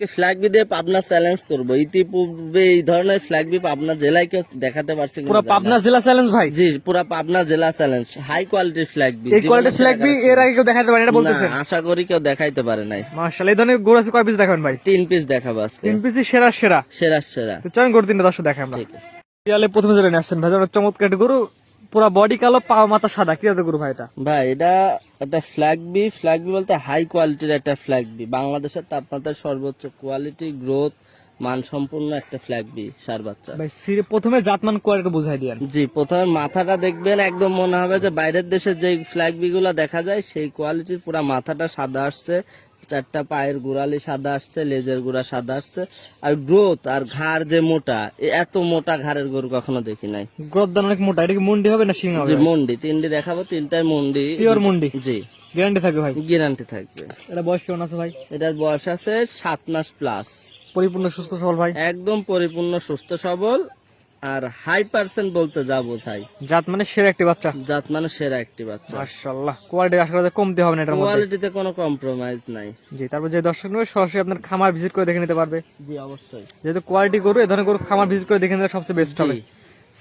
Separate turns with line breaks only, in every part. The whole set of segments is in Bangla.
ফ্ল্যাগ বি দিয়ে পাবনা চ্যালেঞ্জ করবো। ইতিপূর্বে এই ধরনের ফ্ল্যাগ বি পাবনা জেলায় কেউ দেখাতে পারছে কিনা
পুরো
জানি না।
পাবনা জেলা চ্যালেঞ্জ ভাই।
জি, পুরা পাবনা জেলা চ্যালেঞ্জ, হাই কোয়ালিটির ফ্ল্যাগ বি।
এই কোয়ালিটির ফ্ল্যাগ বি এর আগে কেউ দেখাতে পারে এটা বলতেছেন?
না, আশা করি কেউ দেখাইতে পারে নাই।
মাশাআল্লাহ, এই ধরনের গরু আছে কয় পিস দেখাবেন ভাই?
3 পিস দেখাবো আজকে,
3 পিসই সেরা সেরা।
সেরা সেরা।
তো চলেন গরু তিনটা দর্শক দেখাই আমরা।
ঠিক আছে
সিরিয়ালে প্রথমে যেটা নিয়ে আসছেন ভাই, একটা চমৎকার একটা গরু, পুরো বডি কালো, পা মাথা সাদা, কি জাতের গরু ভাই এটা?
ভাই, এটা একটা ফ্ল্যাগ বি। ফ্ল্যাগ বি বলতে হাই কোয়ালিটির একটা ফ্ল্যাগ বি, বাংলাদেশের তাপমাত্রার সর্বোচ্চ কোয়ালিটি, গ্রোথ, মানসম্পন্ন একটা ফ্ল্যাগ বি সার বাচ্চা।
ভাই প্রথমে জাতমান কোয়ালিটি বুঝাই দিয়েন।
জি, প্রথমে মাথাটা দেখবেন, একদম মনে হবে যে বাইরের দেশে যে ফ্ল্যাগ বি গুলা দেখা যায় সেই কোয়ালিটির। পুরা মাথাটা সাদা আসছে, 4টা পায়ের গোড়ালি সাদা আসছে, লেজের গোড়া সাদা আসছে, আর গ্রোথ আর ঘাড় যে মোটা, এত মোটা ঘাড়ের গরু কখনো দেখি নাই।
গ্রোথ দান অনেক মোটা। এটা কি মুন্ডি হবে না শিং হবে?
জি, মুন্ডি। 3টি দেখাবো, 3টাই মুন্ডি,
পিওর মুন্ডি।
জি,
গ্যারান্টি থাকবে ভাই?
গ্যারান্টি থাকবে।
এটা বয়স কেমন আছে ভাই?
এটার বয়স আছে 7 মাস প্লাস।
পরিপূর্ণ সুস্থ সবল ভাই?
একদম পরিপূর্ণ সুস্থ সবল। আর হাই পার্সেন্ট বলতে যা বোঝাই,
জাত মানে সেরা একটি বাচ্চা।
জাত মানে সেরা একটি বাচ্চা।
মাশাআল্লাহ, কোয়ালিটি আশা করা যায় কমতে হবে না এটার মধ্যে।
কোয়ালিটিতে কোনো কম্প্রোমাইজ নাই।
জি, তারপর যে দর্শক নেবে সরাসরি আপনার খামার ভিজিট করে দেখে নিতে পারবে।
জি, অবশ্যই।
যেহেতু কোয়ালিটি গরু, এই ধরনের গরু খামার ভিজিট করে দেখে নিলে সবচেয়ে বেস্ট হবে।
জি।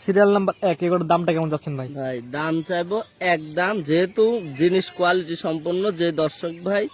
সিরিয়াল নাম্বার 1, এই গরুর দামটা কেমন যাচ্ছেন ভাই?
ভাই, দাম চাইবো একদম, যেহেতু জিনিস কোয়ালিটি সম্পন্ন। যে দর্শক ভাই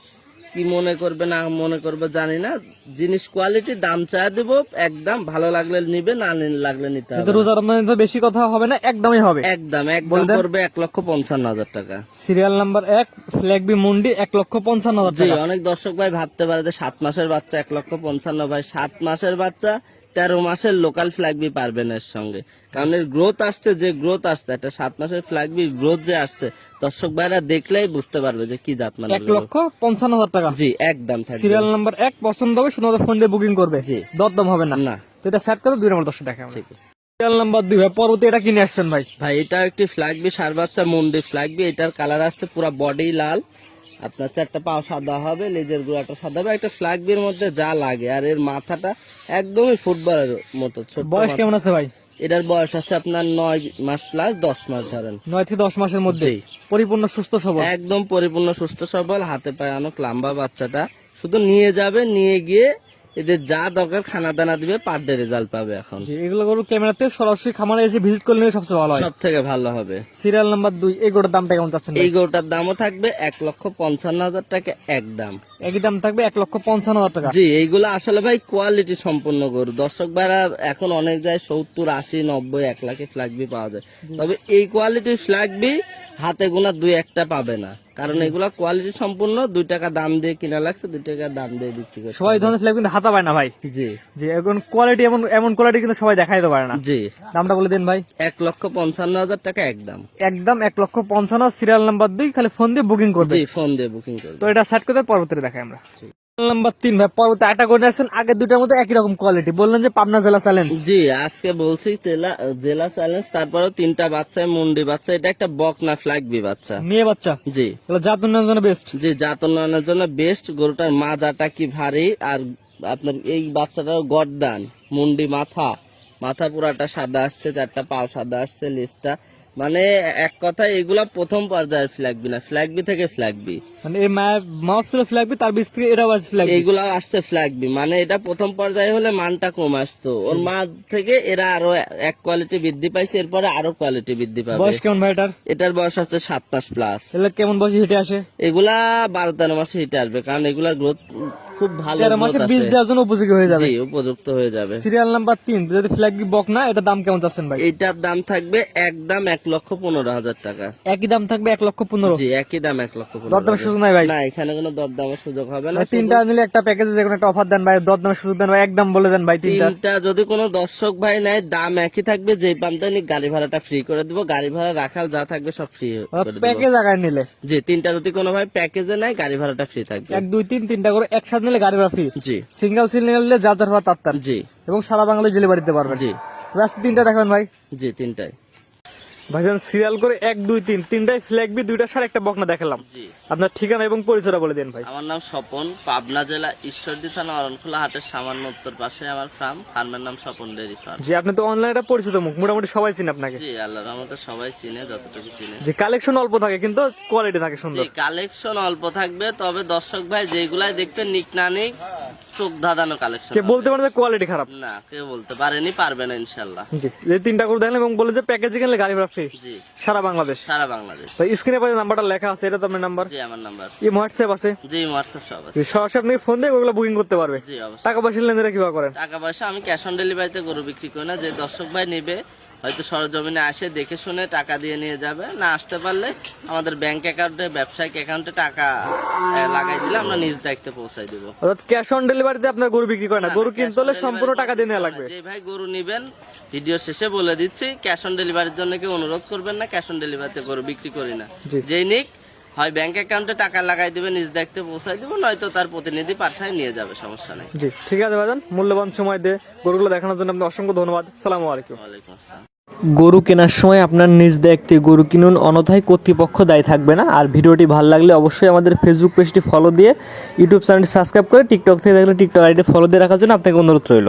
কি মনে করবে না মনে করবে জানি না, জিনিস কোয়ালিটি, দাম চাই দেবো একদম। ভালো লাগলে নিবে, না লাগলে নিতে হবে
কিন্তু
না।
রোজার রমজানে তো বেশি কথা হবে না, একদমই হবে।
একদম
বলে দেন।
করবে 1,55,000 টাকা।
সিরিয়াল নাম্বার 1, ফ্ল্যাগ বি মুন্ডি, 1,55,000
জি,
টাকা।
অনেক দর্শক ভাই ভাবতে পারে যে 7 মাসের বাচ্চা 1,55,000। ভাই, 7 মাসের বাচ্চা 13 মাসের লোকাল ফ্ল্যাগ বি পারবেন এর সঙ্গে। কারণ এর গ্রোথ আসছে, যে গ্রোথ আসছে, একটা 7 মাসের ফ্ল্যাগ বি গ্রোথ যে আসছে, দর্শক ভাইরা দেখলেই বুঝতে পারবে যে কি জাত মানে।
1,55,000 টাকা।
জি, একদম থাকবে।
সিরিয়াল নাম্বার 1 পছন্দ হবে, শুধু ফোন দিয়ে বুকিং করবে।
জি।
দরদাম হবে না।
না।
তো এটা সেট করে 2 নম্বর দর্শক দেখে আমরা।
ঠিক আছে
সিরিয়াল নাম্বার 2 ভাই, পরবর্তী এটা কিনে আসছেন ভাই?
ভাই, এটা একটি ফ্ল্যাগ বি সার বাচ্চা, মুন্ডি ফ্ল্যাগ বি। এটার কালার আসছে পুরা বডি লাল, আপনার 4টা পা সাদা হবে, লেজের গোড়াটা সাদা হবে। একটা ফ্ল্যাগ বির মধ্যে যা লাগে, আর এর মাথাটা একদমই ফুটবলের মতো ছোট।
বয়স কেমন আছে ভাই?
এটার বয়স আছে আপনার 9 মাস প্লাস, 10 মাস ধরেন।
9 থেকে 10 মাসের মধ্যে।
জি।
পরিপূর্ণ সুস্থ সবল।
একদম পরিপূর্ণ সুস্থ সবল, হাতে পায়ে অনেক লম্বা। বাচ্চাটা শুধু নিয়ে যাবে, নিয়ে গিয়ে এদের যা দরকার খানা দানা দিবে, পার ডে রেজাল্ট পাবে। এখন
জি, এগুলো গরু ক্যামেরাতে সরাসরি খামারে এসে ভিজিট করলে সবচেয়ে ভালো হয়।
সব থেকে ভালো হবে।
সিরিয়াল নাম্বার 2, এই গরুর দামটা কেমন যাচ্ছেন ভাই?
এই গরুটার দামও থাকবে 1,55,000 টাকা একদম।
একই দাম থাকবে 1,55,000 টাকা।
জি, এইগুলো আসলে ভাই কোয়ালিটি সম্পন্ন গরু। দর্শক ভাইরা এখন অনেক যায় 70, 80, 90, 1 লাখে ফ্ল্যাগ বি পাওয়া যায়, তবে এই কোয়ালিটির ফ্ল্যাগ বি হাতে গোনা 2-1টা পাবে না। কারণ এগুলা কোয়ালিটি সম্পূর্ণ। 2 টাকা দাম দিয়ে কিনা লাগছে, 2 টাকা দাম দিয়ে বিক্রি করছে।
সবাই ধরনের ফ্ল্যাগ কিন্তু হাতা পায় না ভাই।
জি
জি, এখন কোয়ালিটি এমন এমন কোয়ালিটি কিন্তু সবাই দেখাইতে পারে না।
জি।
দামটা বলে দেন ভাই।
1,55,000 টাকা একদম।
একদম 1,55,000। সিরিয়াল নাম্বার 2, খালি ফোন দিয়ে বুকিং করবে।
জি, ফোন দিয়ে বুকিং করবে।
তো এটা সেট করে পরবর্তীতে দেখাই আমরা। নাম্বার 3 ভাই, পরবর্তী একটা করে আসছেন। আগের দুটার মধ্যে একই রকম কোয়ালিটি, বললেন যে পাবনা জেলা চ্যালেঞ্জ।
জি, আজকে বলছি জেলা চ্যালেঞ্জ, তারপরেও 3টা বাচ্চা, মুন্ডি বাচ্চা। এটা একটা বকনা ফ্ল্যাগ বি বাচ্চা,
মেয়ে বাচ্চা।
জি।
এগুলো জাত উন্নয়নের জন্য বেস্ট।
জি, জাত উন্নয়নের জন্য বেস্ট। গরুটার মাজাটা কি ভারী, আর আপনার এই বাচ্চাটাও গর্দান, মুন্ডি মাথা পুরাটা সাদা আসছে, 4টা পা সাদা আসছে, লিস্টটা মানে এক কথায় এগুলা প্রথম পর্যায়ের ফ্ল্যাগ বি না, ফ্ল্যাগ বি থেকে ফ্ল্যাগ বি।
মানে এই মাপ ছিল ফ্ল্যাগ বি, তার বীজ থেকে এটাও আছে ফ্ল্যাগ বি।
এইগুলা আসছে ফ্ল্যাগ বি, মানে এটা প্রথম পর্যায়ে হলে মানটা কম আসতো। ওর মা থেকে এরা আরো এক কোয়ালিটি বৃদ্ধি পাইছে, এরপরে আরো কোয়ালিটি বৃদ্ধি পাবে।
বয়স কেমন ভাই এটার?
এটার বয়স আছে 7 মাস প্লাস।
এগুলো কেমন বয়সে হেঁটে আসে?
এগুলা 12-13 মাসে হিটে আসবে, কারণ এগুলা গ্রোথ খুব ভালো।
13 মাসে বীজ দেওয়ার জন্য উপযোগী হয়ে যাবে।
জি, উপযুক্ত হয়ে যাবে।
সিরিয়াল নাম্বার 3, যদি ফ্ল্যাগ বি বক না, এটা দাম কেমন যাচ্ছেন ভাই?
এইটার দাম থাকবে একদম 1,15,000 টাকা।
একই দাম থাকবে 1,15,000।
জি, একই দাম 1,15,000।
দরদামের সুযোগ নাই ভাই?
না, এখানে কোনো দরদামের সুযোগ হবে না।
ভাই, 3টা নিলে একটা প্যাকেজে যে কোনো একটা অফার দেন ভাই, দরদামের সুযোগ দেন ভাই, একদম বলে দেন ভাই।
3টা যদি কোনো দর্শক ভাই নেয়, দাম একই থাকবে। যে পান্তে নিক গাড়ি ভাড়াটা ফ্রি করে দিব, গাড়ি ভাড়া রাখাল যা থাকবে সব ফ্রি করে দিব।
প্যাকেজ আকারে নিলে
জি, 3টা যদি কোনো ভাই প্যাকেজে নেয়, গাড়ি ভাড়াটা ফ্রি থাকবে।
1, 2, 3, 3টা করে একসাথে নিলে গাড়ি ভাড়া ফ্রি।
জি
সিঙ্গেল নিলে যার যার ভাড়া তার।
জি
এবং সারা বাংলায় ডেলিভারি দিতে পারবেন।
জি
আজকে 3টা দেখাবেন ভাই।
জি, 3টাই।
ভাইজান সিরিয়াল করে 1, 2, 3, 3টাই ফ্ল্যাগ বি, 2টা সার, একটা বকনা দেখালাম।
জি,
আপনার ঠিকানা এবং পরিচয়টা বলে দেন ভাই।
আমার নাম স্বপন, পাবনা জেলা ঈশ্বরদী থানা অরণখোলা হাটের সামান্য উত্তর পাশে আমার ফার্মের নাম স্বপন ডেয়ারি ফার্ম।
জি, আপনি তো অনলাইনে পরিচিত মুখ, মোটামুটি সবাই চিনে আপনাকে।
জি, আল্লাহর রহমতে সবাই চিনে, যতটুকু চিনে।
যে কালেকশন অল্প থাকে কিন্তু কোয়ালিটি থাকে সুন্দর।
জি, কালেকশন অল্প থাকবে, তবে দর্শক ভাই যেগুলাই দেখবেন নিক না নিক চোখ ধাঁধানো কালেকশন।
কে বলতে পারে যে কোয়ালিটি খারাপ?
না, কেউ বলতে পারেনি, পারবে না ইনশাল্লাহ।
জি, এই 3টা গরু দেখলেন এবং বলে যে প্যাকেজে কিনলে গাড়ি ভাড়া ফ্রি
জি,
সারা বাংলাদেশ।
সারা বাংলাদেশ।
তো স্ক্রিনে পাশে নাম্বারটা লেখা আছে, এটা তো আপনার নাম্বার?
জি, আমার নাম্বার।
এই হোয়াটসঅ্যাপ আছে?
জি, হোয়াটসঅ্যাপ সব আছে।
সরাসরি আপনি ফোন দিয়ে ওগুলো বুকিং করতে পারবে।
জি, অবশ্যই।
টাকা পয়সা লেনদেন কিভাবে করেন?
টাকা পয়সা আমি ক্যাশ অন ডেলিভারিতে গরু বিক্রি করি না। যে দর্শক ভাই নেবে হয়তো সরজমিনে আসে দেখে শুনে টাকা দিয়ে নিয়ে যাবে, না আসতে পারলে আমাদের ব্যাংক অ্যাকাউন্টে, ব্যবসায়িক অ্যাকাউন্টে টাকা লাগাই দিলে আমরা নিজ দায়িত্বে পৌঁছাই দেবো।
অর্থাৎ ক্যাশ অন ডেলিভারিতে আপনার গরু বিক্রি করেন না, গরু কিনতে হলে সম্পূর্ণ টাকা দিয়ে নেওয়া লাগবে।
যে ভাই গরু নিবেন, ভিডিও শেষে বলে দিচ্ছি, ক্যাশ অন ডেলিভারির জন্য কেউ অনুরোধ করবেন না, ক্যাশ অন ডেলিভারিতে গরু বিক্রি করি না।
জি।
যেই নিক হয় ব্যাংক অ্যাকাউন্টে টাকা লাগাই দিবে, নিজ দায়িত্বে পৌঁছাই দিব, নয়তো তার প্রতিনিধি পাঠায় নিয়ে যাবে, সমস্যা নেই।
জি, ঠিক আছে ভাইজান, মূল্যবান সময় দিয়ে গরুগুলো দেখানোর জন্য আপনার অসংখ্য ধন্যবাদ। আসসালামু আলাইকুম।
ওয়ালাইকুম আসসালাম।
গরু কেনার সময় আপনার নিজ দায়িত্বে গরু কিনুন, অন্যথায় কর্তৃপক্ষ দায়ী থাকবে না। আর ভিডিওটি ভালো লাগলে অবশ্যই আমাদের ফেসবুক পেজটি ফলো দিয়ে ইউটিউব চ্যানেলটি সাবস্ক্রাইব করে, টিকটক থেকে দেখলে টিকটক আইডি ফলো দিয়ে রাখার জন্য আপনাকে অনুরোধ রইল।